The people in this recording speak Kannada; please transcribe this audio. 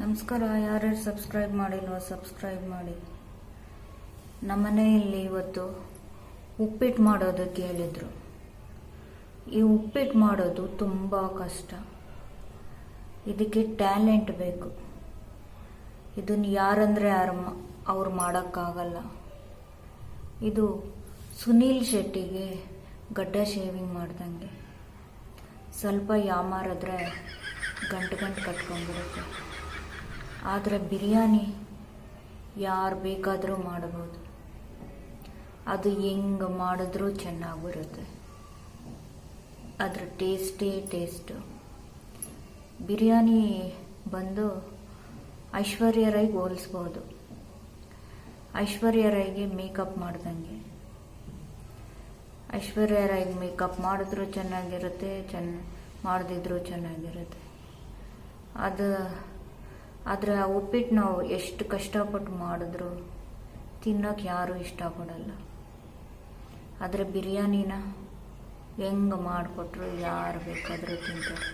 ನಮಸ್ಕಾರ. ಯಾರ್ಯಾರು ಸಬ್ಸ್ಕ್ರೈಬ್ ಮಾಡಿಲ್ವೋ ಸಬ್ಸ್ಕ್ರೈಬ್ ಮಾಡಿ. ನಮ್ಮನೆಯಲ್ಲಿ ಇವತ್ತು ಉಪ್ಪಿಟ್ಟು ಮಾಡೋದಕ್ಕೆ ಹೇಳಿದರು. ಈ ಉಪ್ಪಿಟ್ಟು ಮಾಡೋದು ತುಂಬ ಕಷ್ಟ. ಇದಕ್ಕೆ ಟ್ಯಾಲೆಂಟ್ ಬೇಕು. ಇದನ್ನು ಯಾರಂದರೆ ಅವ್ರು ಮಾಡೋಕ್ಕಾಗಲ್ಲ. ಇದು ಸುನೀಲ್ ಶೆಟ್ಟಿಗೆ ಗಡ್ಡ ಶೇವಿಂಗ್ ಮಾಡ್ದಂಗೆ. ಸ್ವಲ್ಪ ಯಾಮಾರಿದ್ರೆ ಗಂಟು ಕಟ್ಕೊಂಡ್ಬಿಡುತ್ತೆ. ಆದರೆ ಬಿರಿಯಾನಿ ಯಾರು ಬೇಕಾದರೂ ಮಾಡ್ಬೋದು. ಅದು ಹೆಂಗೆ ಮಾಡಿದ್ರೂ ಚೆನ್ನಾಗಿ ಬರುತ್ತೆ. ಅದರ ಟೇಸ್ಟು. ಬಿರಿಯಾನಿ ಬಂದು ಐಶ್ವರ್ಯ ರೈಗೆ ಹೋಲಿಸ್ಬೋದು. ಐಶ್ವರ್ಯ ರೈಗೆ ಮೇಕಪ್ ಮಾಡ್ದಂಗೆ. ಐಶ್ವರ್ಯ ರೈಗೆ ಮೇಕಪ್ ಮಾಡಿದ್ರೂ ಚೆನ್ನಾಗಿರುತ್ತೆ, ಮಾಡದಿದ್ರೂ ಚೆನ್ನಾಗಿರುತ್ತೆ. ಆದರೆ ಆ ಉಪ್ಪಿಟ್ಟು ನಾವು ಎಷ್ಟು ಕಷ್ಟಪಟ್ಟು ಮಾಡಿದ್ರು ತಿನ್ನೋಕೆ ಯಾರೂ ಇಷ್ಟಪಡಲ್ಲ. ಆದರೆ ಬಿರಿಯಾನಿನ ಹೆಂಗೆ ಮಾಡಿಕೊಟ್ರು ಯಾರು ಬೇಕಾದರೂ ತಿಂತಾರೆ.